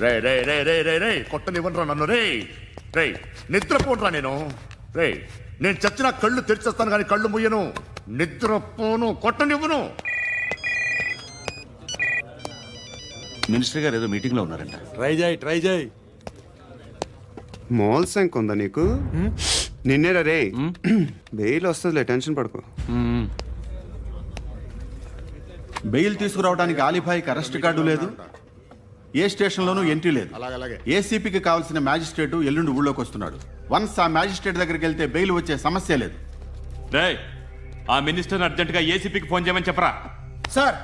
రే రే రే రే రే రే కొట్టనివ్వనరా నన్ను. రే రే నిద్రపోనరా నేను. రే నేను చచ్చినా కళ్ళు తెరిచేస్తాను కానీ కళ్ళు ముయ్యను. నిద్రపోను, కొట్టనివ్వను. మినిస్టర్ గారు ఏదో మీటింగ్ లో ఉన్నారంట. ట్రై చేయి. మోల్ సంక్ ఉందా నీకు? నిన్నేరా రే. బెయిల్ వస్తుందిలే, టెన్షన్ పడుకో. బెయిల్ తీసుకురావడానికి ఆలిభాయికి అరెస్ట్ కార్డు లేదు, ఏ స్టేషన్లోనూ ఎంట్రీ లేదు. ఏసీపీకి కావాల్సిన మ్యాజిస్ట్రేటు ఎల్లుండి ఊళ్ళోకి వస్తున్నాడు. వన్స్ ఆ మ్యాజిస్ట్రేట్ దగ్గరికి వెళ్తే బెయిల్ వచ్చే సమస్య లేదు. ఆ మినిస్టర్ అర్జెంటుగా ఏసీపీకి ఫోన్ చేయమని చెప్పరా. సార్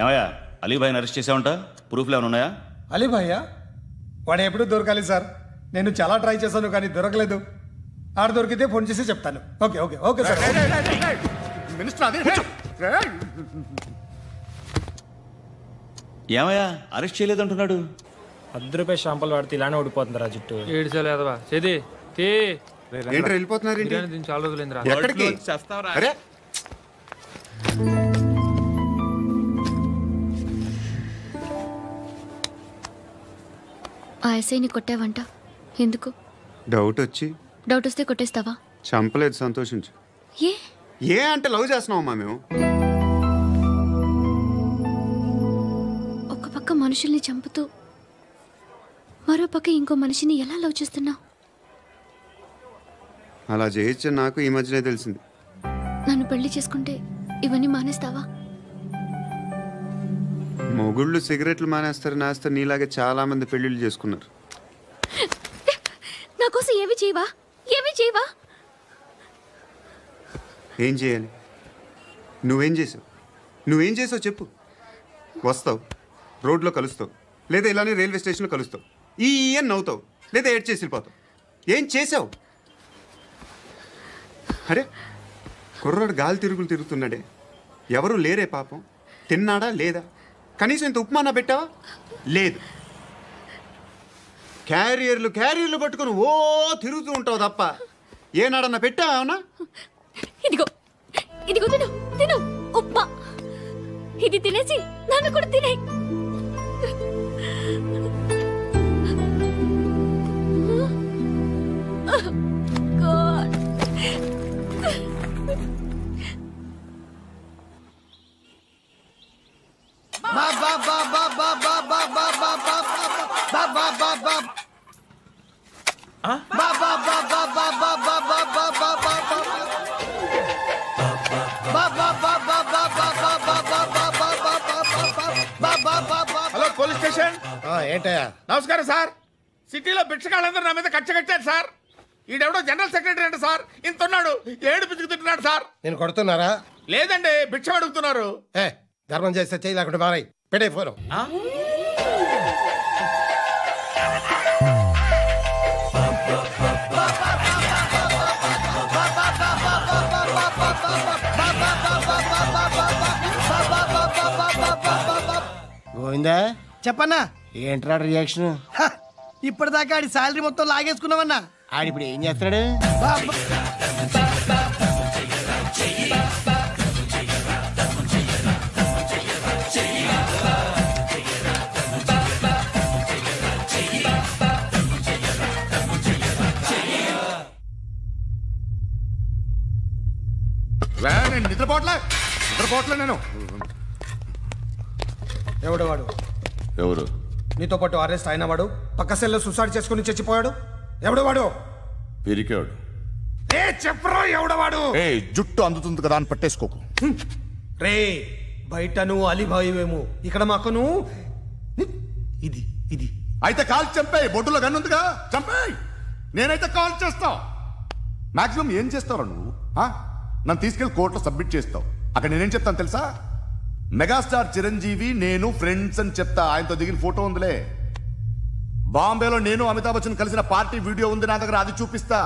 ఏమయ్యా, అలీభాయిని అరెస్ట్ చేసావంట? ప్రూఫ్లు ఏమైనా ఉన్నాయా? అలీభయ్యా వాడు ఎప్పుడు దొరకాలి సార్. నేను చాలా ట్రై చేశాను కానీ దొరకలేదు. ఆడ దొరికితే ఫోన్ చేసి చెప్తాను. Okay okay okay sir. Minister అదే ఏమయ్యా, అరెస్ట్ చేయలేదంటున్నాడు. ₹10 షాంపులు వాడితే ఇలానే ఓడిపోతుందిరా జుట్టు. ఏడ్చలేదవా చేది తీ. ఏంటి వెళ్ళిపోతున్నారు? దీన్ని చాలా రోజులైందిరా. ఎక్కడికి? అరే ఆ ఎస్ఐని కొట్టావంట, ఎందుకు? డౌట్ వచ్చి. డౌట్ వస్తే కొట్టేస్తావా? చంపలేదు, సంతోషించు. ఏ ఏ అంటే లవ్ చేస్తున్నావమ్మా మేము. ఒక పక్క మనుషుల్ని చంపుతూ మరో పక్క ఇంకో మనిషిని ఎలా లవ్ చేస్తున్నావు? అలా చేయొచ్చు నాకు ఈ మధ్యనే తెలిసింది. నన్ను పెళ్లి చేసుకుంటే ఇవన్నీ మానేస్తావా? మొగుళ్ళు సిగరెట్లు మానేస్తారు, నేస్తారు. నీలాగే చాలా మంది పెళ్లిళ్ళు చేసుకున్నారు. నా కోసం ఏమి చేయవా? ఏమి చేయవా? ఏం చేయాలి? నువ్వేం చేసావు చెప్పు. వస్తావు, రోడ్లో కలుస్తావు, లేదా ఇలానే రైల్వే స్టేషన్లో కలుస్తావు. ఈ అని నవ్వుతావు, లేదా ఏడ్ చేసి వెళ్ళిపోతావు. ఏం చేసావు? అరే కుర్రాడు గాలి తిరుగుతున్నాడే, ఎవరు లేరే పాపం. తిన్నాడా లేదా? కనీసం ఇంత ఉప్మానా పెట్టావా? లేదు. క్యారియర్లు పట్టుకొని ఓ తిరుగుతూ ఉంటావు తప్ప ఏనాడన్నా పెట్టావా? అవునా? ఇదిగో ఇదిగో తిను తిను ఉప్మా. ఇది తినేసి నన్ను కూడా తినే. Hello police station. ఏంటయ్యా? నమస్కారం సార్. సిటీలో భిక్షగాళ్ళందరూ నా మీద కక్ష కట్టారు సార్. ఈడెవడో జనరల్ సెక్రటరీ అంట సార్. ఇంత ఉన్నాడు, ఏడు పిచ్చుకు తింటున్నాడు సార్. నేను కొడుతున్నారా? లేదండి, భిక్ష అడుగుతున్నారు. ధర్మం చేస్తే చేయి, లేకుండా మారాయి. పెట్టే ఫోను. గోవిందా చెప్పన్నా. ఏంట్రా రియాక్షన్? ఇప్పటిదాకా ఆడి శాలరీ మొత్తం లాగేసుకున్నావన్నా. ఆడిప్పుడు ఏం చేస్తున్నాడు? నేను నిద్రపోవట్లే నేను. ఎవడు వాడు? ఎవరు? నీతో పాటు అరెస్ట్ అయిన వాడు, పక్క సెల్లో సూసైడ్ చేసుకుని చచ్చిపోయాడు. ఎవడు వాడు? పిరికాడు. చెప్పరా ఎవడవాడు? జుట్టు అందుతుంది కదా అని పట్టేసుకోకు. రే బయట నువ్వు అలీభాయివేమో, ఇక్కడ మాకు నువ్వు ఇది ఇది. అయితే కాల్ చంపేయి. బొడ్డులో గన్నుందిగా, చంపేయి. నేనైతే కాల్ చేస్తా. మాక్సిమం ఏం చేస్తావు నువ్వు? నన్ను తీసుకెళ్లి కోర్టులో సబ్మిట్ చేస్తావు. అక్కడ నేనేం చెప్తాను తెలుసా? మెగాస్టార్ చిరంజీవి నేను ఫ్రెండ్స్ అని చెప్తా. ఆయనతో దిగిన ఫోటో ఉందిలే. బాంబేలో నేను అమితాబ్ బచ్చన్ కలిసిన పార్టీ వీడియో ఉంది నా దగ్గర, అది చూపిస్తా.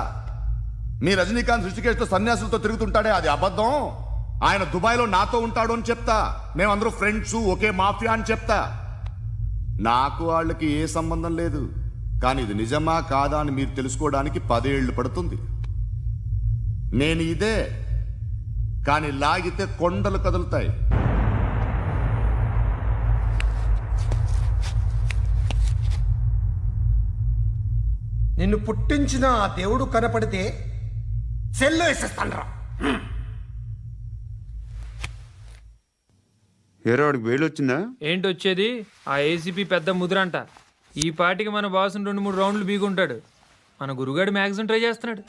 మీ రజనీకాంత్ ఋషికేశ్తో సన్యాసులతో తిరుగుతుంటాడే, అది అబద్ధం. ఆయన దుబాయ్లో నాతో ఉంటాడు అని చెప్తా. మేమందరూ ఫ్రెండ్స్, ఒకే మాఫియా అని చెప్తా. నాకు వాళ్ళకి ఏ సంబంధం లేదు. కానీ ఇది నిజమా కాదా అని మీరు తెలుసుకోవడానికి 10 ఏళ్లు పడుతుంది. నేను ఇదే, కానీ లాగితే కొండలు కదులుతాయి. నిన్ను పుట్టించిన ఆ దేవుడు కనపడితే సెల్లో వేసేస్తాను. ఏరో వాడికి వేలు వచ్చిందా? ఏంటి వచ్చేది? ఆ ఏసీపీ పెద్ద ముద్రంట. ఈ పాటికి మన బాసుని 2-3 రౌండ్లు బీగుంటాడు. మన గురుగాడు మ్యాగజైన్ ట్రై చేస్తున్నాడు.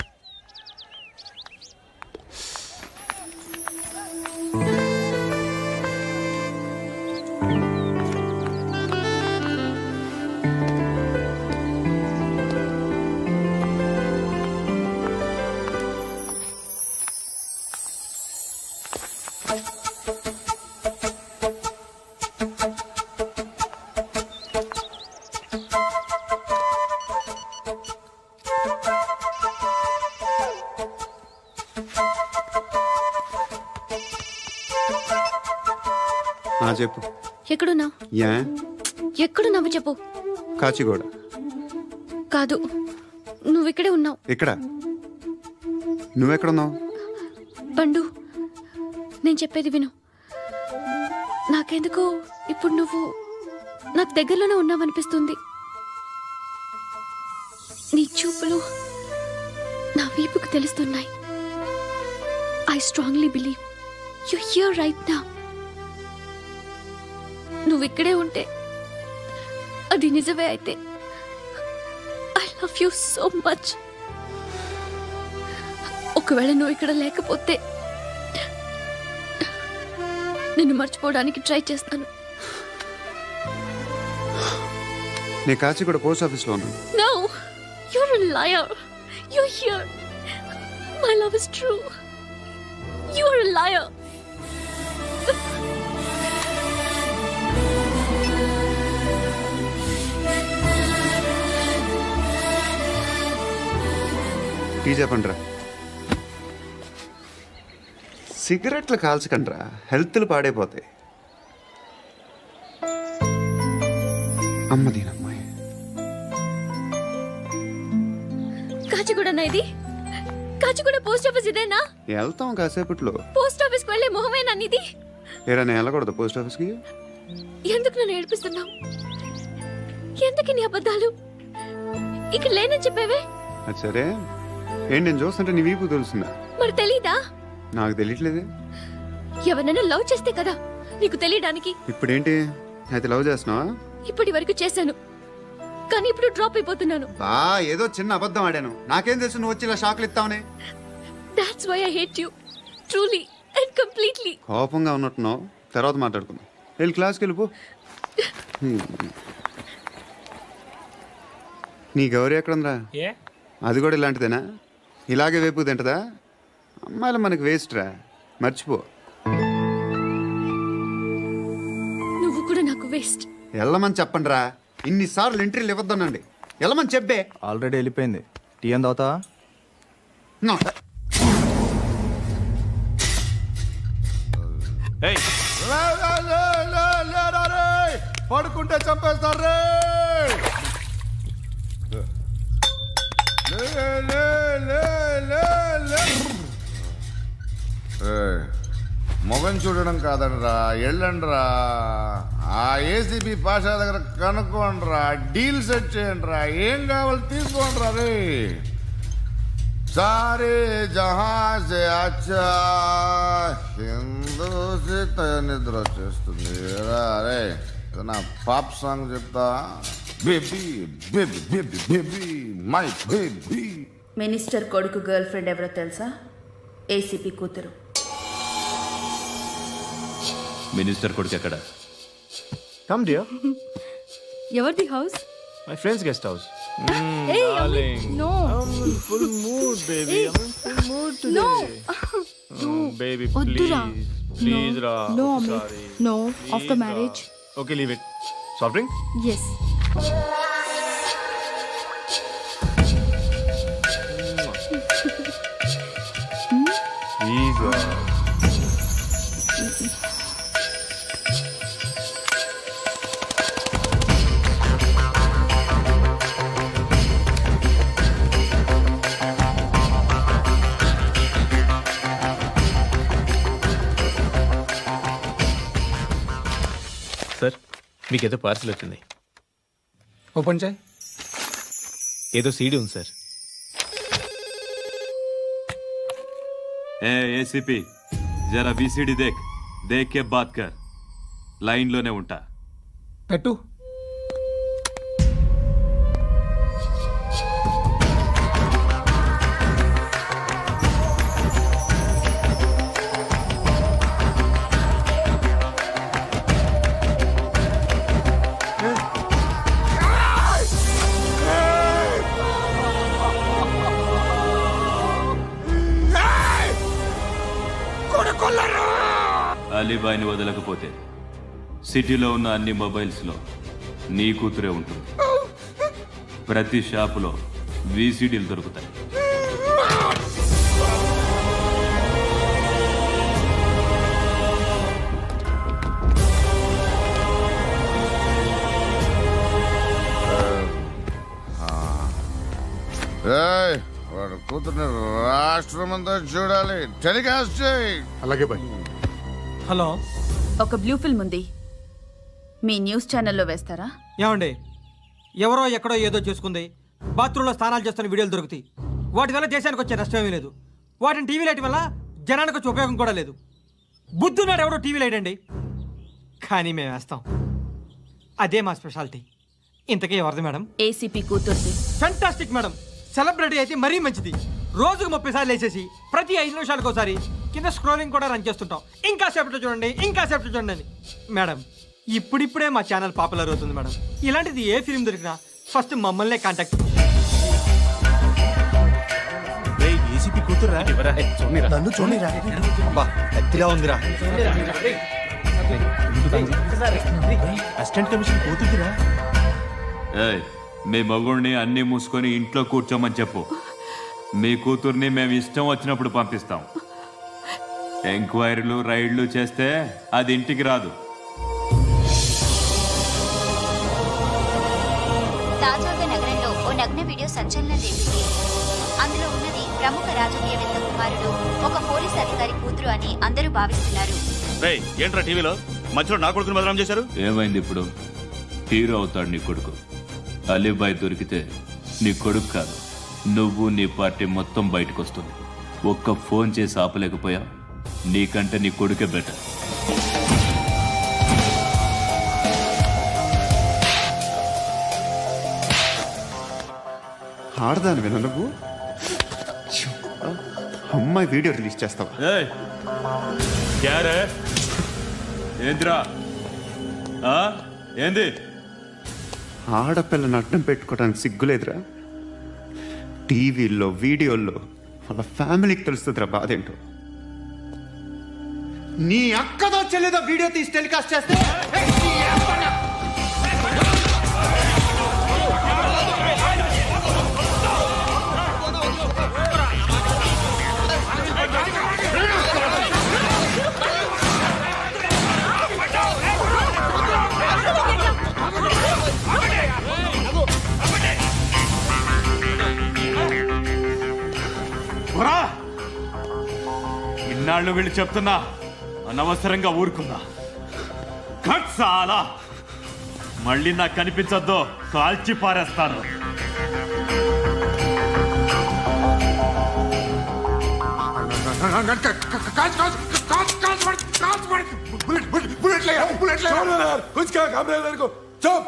చెప్పు. ఎక్కడున్నావు? ఎక్కడున్నావు చెప్పు. కాచిగూడ. కాదు, నువ్వు ఇక్కడే ఉన్నావు. ఇక్కడ నువ్వెక్కడున్నావు? పండు, నేను చెప్పేది విను. నాకెందుకో ఇప్పుడు నువ్వు నాకు దగ్గరలోనే ఉన్నావనిపిస్తుంది. నీ చూపులు నా వీపుకు తెలుస్తున్నాయి. I strongly believe you here right now. నువ్వు ఇక్కడే ఉంటే అది నిజమే అయితే I love you so much. ఒకవేళ నువ్వు ఇక్కడ లేకపోతే నిన్ను మర్చిపోవడానికి ట్రై చేస్తాను. నేను కాచిగూడ పోస్ట్ ఆఫీస్లో ఉన్నాను. No, you're a liar. You're here. My love is true. You're a liar. Tea చెప్పండిరా. సిగరెట్లు కాల్చకండ్రా, హెల్త్లు పాడైపోతాయి. అమ్మదీనమ్మాయి. కాచిగూడనా ఇది? కాచిగూడ పోస్ట్ ఆఫీస్ ఇదేనా? వెళ్తాం కాసేపట్లో. పోస్ట్ ఆఫీస్కి వెళ్ళే మొహమేనా నీది? ఏరా నేను వెళ్ళకూడదు పోస్ట్ ఆఫీస్కి? ఎందుకు నన్ను ఏడిపిస్తున్నావు? ఎందుకు నీ అబద్ధాలు? ఇక్కడ లేనని చెప్పేవే. అది సరే, ఏంటి నేను చూస్తుంటే నీ వీపు తెలుస్తుందా? మరి తెలీదా? నాకు తెలియట్లేదే. ఎవరైనా లవ్ చేస్తే కదా నీకు తెలియడానికి. ఇప్పుడేంటి అయితే లవ్ చేస్తున్నావా? ఇప్పటి వరకు చేశాను, కానీ ఇప్పుడు డ్రాప్ అయిపోతున్నాను. ఏదో చిన్న అబద్ధం ఆడాను. నాకేం తెలుసు నువ్వు వచ్చి ఇలా షాక్లు ఇస్తావనే. That's why I hate you. Truly and completely. కోపంగా ఉన్నట్టున్నావు, తర్వాత మాట్లాడుకుందాం. వెళ్ళి క్లాస్కి వెళ్ళిపో. నీ గౌరీ ఎక్కడుందిరా? అది కూడా ఇలాంటిదేనా? ఇలాగే వేపు తింటదా? అమ్మాయిలు మనకి వేస్ట్ రా, మర్చిపో. నువ్వు కూడా నాకు వేస్ట్. వెళ్ళమని చెప్పండి రా. ఇన్నిసార్లు ఎంట్రీలు ఇవ్వద్దనండి. వెళ్ళమని చెప్పే. ఆల్రెడీ వెళ్ళిపోయింది. టీ అని తాగుతావా? పడుకుంటే చంపేస్తారు. మొగం చూడడం కాదండ్రా, వెళ్ళండ్రా. ఆ ఏసీబీ పాషా దగ్గర కనుక్కోండ్రా, డీల్ సెట్ చేయండిరా, ఏం కావాలి తీసుకోండిరా. రే సారే జహాజే అచ్చా హిందూ నిద్ర వచ్చేస్తుంది. రే నా పాప్ సాంగ్ చెప్తా. Baby baby baby baby my baby. Minister కొడుకు గర్ల్ ఫ్రెండ్ ఎవరో తెలుసా? ఏసీపీ కూతురు. మినిస్టర్ కొడుకు ఎక్కడ? Come dear. ఎవరిది house? My friends guest house. Hey, no. I'm in full mood, baby. I'm in full mood today. No. Baby, Oddura. please, Ra. No, Sorry. no. Please, After Ra. marriage. Okay, leave it. Soft drink? Yes. Please, Ra. Sir, మీకేదో parcel వచ్చింది. Open చేయి. ఏదో CD ఉంది sir. ACP జరా BCD దేక్ కే బాత్ కర్. లైన్లోనే ఉంటా. పెట్టు. అలీబాయిని వదలకపోతే సిటీలో ఉన్న అన్ని మొబైల్స్లో నీ కూతురే ఉంటుంది. ప్రతి షాపులో వీసీడీలు దొరుకుతాయి. వాడు కూతుర్ని రాష్ట్రమంతా చూడాలి. టెలికాస్ట్ చేయి. అలాగే బాయ్. హలో, ఒక బ్లూ ఫిల్మ్ ఉంది, మీ న్యూస్ ఛానల్లో వేస్తారా? ఏమండి, ఎవరో ఎక్కడో ఏదో చేసుకుంది, బాత్రూంలో స్నానాలు చేస్తున్న వీడియోలు దొరుకుతాయి. వాటి వల్ల దేశానికి వచ్చే నష్టమేమీ లేదు. వాటిని టీవీ లైట్ వల్ల జనానికి వచ్చే ఉపయోగం కూడా లేదు. బుద్ధున్నాడు ఎవడో టీవీ లైట్ అండి, కానీ మేము వేస్తాం. అదే మా స్పెషాలిటీ. ఇంతకీ ఎవరిది మేడం? ఏసీపీ కూతుర్ది. Fantastic madam. సెలబ్రిటీ అయితే మరీ మంచిది. రోజుకు 30 సార్లు వేసేసి ప్రతి 5 నిమిషాలకు ఒకసారి కింద స్క్రోలింగ్ కూడా రన్ చేస్తుంటాం. ఇంకా సేపట్లో చూడండి, ఇంకా సేపట్లో చూడండి అని. మేడం, ఇప్పుడిప్పుడే మా ఛానల్ పాపులర్ అవుతుంది మేడం. ఇలాంటిది ఏ ఫిల్మ్ దొరికినా ఫస్ట్ మమ్మల్నే కాంటాక్ట్. ఏసీపీ కూతురా? నన్ను చూడరా, ఎత్తిగా ఉందిరా. అసిస్టెంట్ కమిషన్ కూతురా? మీ మగుడిని అన్ని మూసుకొని ఇంట్లో కూర్చోమని చెప్పు. మీ కూతుర్ని మేము ఇష్టం వచ్చినప్పుడు పంపిస్తాం. ఎంక్వైరీలు రైడ్లు చేస్తే అది ఇంటికి రాదు. తాజాగా నగరంలో ఓ నగ్న వీడియో సంచలనం రేపింది. అందులో ఉన్నది ప్రముఖ రాజకీయవేత్త కుమారుడు, ఒక పోలీస్ అధికారి కూతురు అని అందరూ భావిస్తున్నారు. ఏంట్రా టీవీలో మధ్యలో నా కొడుకుని బదనాం చేశారు? ఏమైంది ఇప్పుడు? హీరో అవుతాడు నీ కొడుకు. అలీబాయ్ దొరికితే నీ కొడుకు కాదు, నువ్వు నీ పార్టీ మొత్తం బయటకు వస్తుంది. ఒక్క ఫోన్ చేసి ఆపలేకపోయా, నీకంటే నీ కొడుకే బెటర్. ఆడదాను విన నువ్వు. అమ్మాయి వీడియో రిలీజ్ చేస్తావా? ఏంద్రా ఏంది? ఆడపిల్లని అడ్డం పెట్టుకోవడానికి సిగ్గులేదురా? టీవీల్లో వీడియోల్లో వాళ్ళ ఫ్యామిలీకి తెలుస్తుందిరా బాధేంటో. నీ అక్కదో చెల్లిదో వీడియో తీసి టెలికాస్ట్ చేస్తే ఇన్నాళ్ళు వీళ్ళు చెప్తున్నా అనవసరంగా ఊరుకున్నా. చాలా మళ్ళీ నాకు కనిపించద్దు, కాల్చి పారేస్తాను. बुलेट ले कुछ क्या काम रहे को चुप